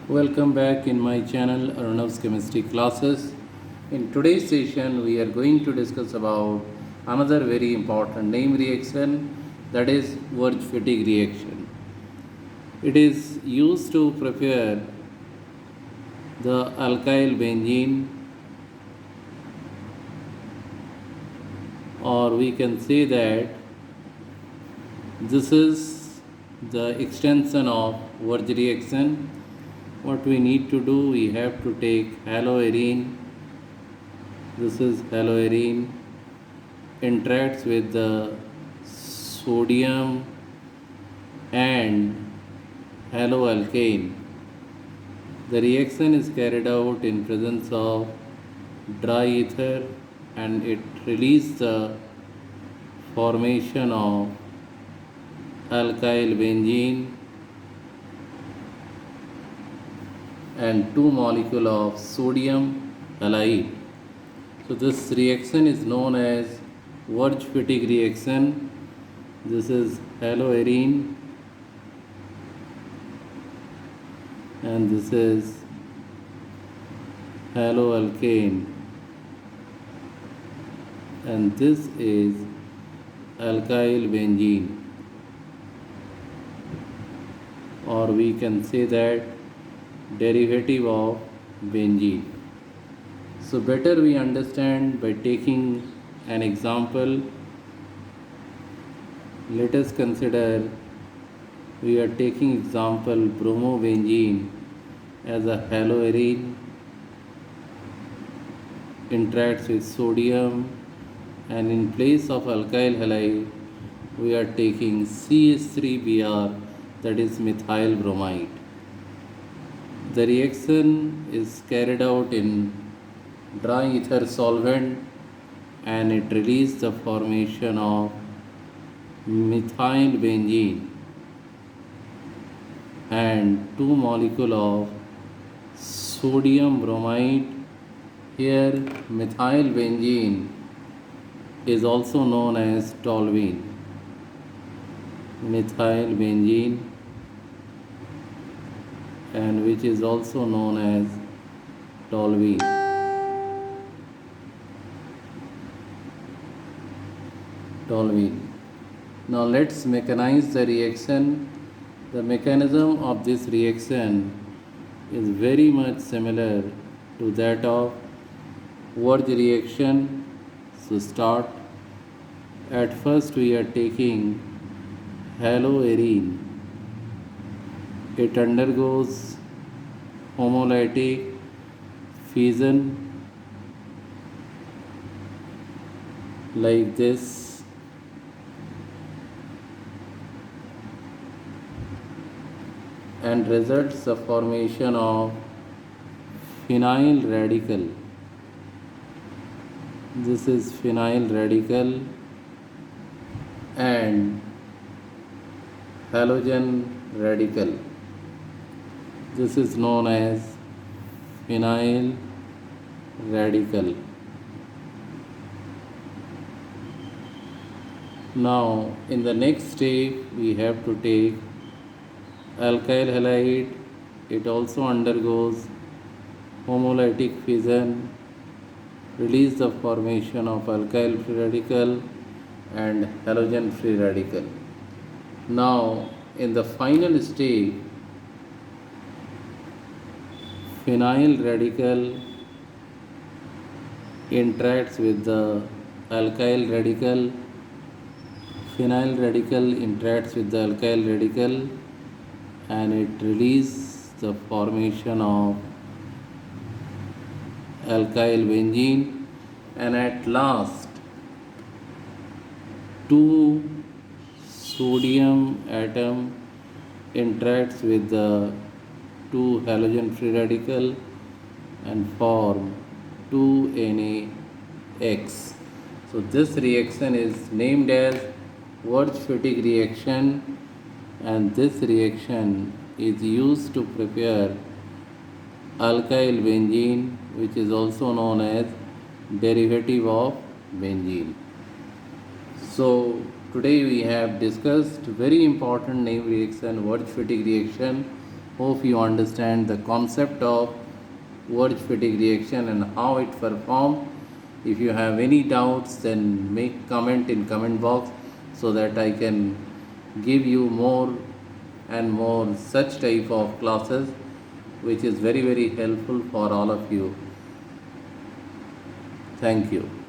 Welcome back in my channel Arnav's Chemistry Classes. In today's session, we are going to discuss about another very important name reaction, that is Wurtz-Fittig reaction. It is used to prepare the alkyl benzene, or we can say that this is the extension of Wurtz reaction. What we need to do, we have to take haloarine. This is haloarine interacts with the sodium and haloalkane. The reaction is carried out in presence of dry ether and it releases the formation of alkyl benzene and two molecules of sodium halide. So this reaction is known as Wurtz-Fittig reaction. This is haloarine and this is haloalkane and this is alkyl benzene, or we can say that derivative of benzene. So better we understand by taking an example. Let us consider we are taking example bromobenzene as a haloarine interacts with sodium, and in place of alkyl halide we are taking CH3Br, that is methyl bromide. The reaction is carried out in dry ether solvent and it releases the formation of methyl benzene and two molecules of sodium bromide. Here methyl benzene is also known as toluene. Methyl benzene, and which is also known as toluene. Toluene. Now let's mechanize the reaction. The mechanism of this reaction is very much similar to that of Wurtz reaction. So start. At first we are taking haloarine. It undergoes homolytic fission like this, and results the formation of phenyl radical. This is phenyl radical and halogen radical. This is known as phenyl radical. Now in the next step we have to take alkyl halide. It also undergoes homolytic fission, release the formation of alkyl free radical and halogen free radical. Now in the final stage, phenyl radical interacts with the alkyl radical. Phenyl radical interacts with the alkyl radical and it releases the formation of alkyl benzene, and at last two sodium atom interacts with the two halogen free radical and form 2NaX. So this reaction is named as Wurtz-Fittig reaction, and this reaction is used to prepare alkyl benzene, which is also known as derivative of benzene. So today we have discussed very important name reaction, Wurtz-Fittig reaction. Hope you understand the concept of Wurtz fatigue reaction and how it performs. If you have any doubts, then make comment in comment box so that I can give you more and more such type of classes which is very helpful for all of you. Thank you.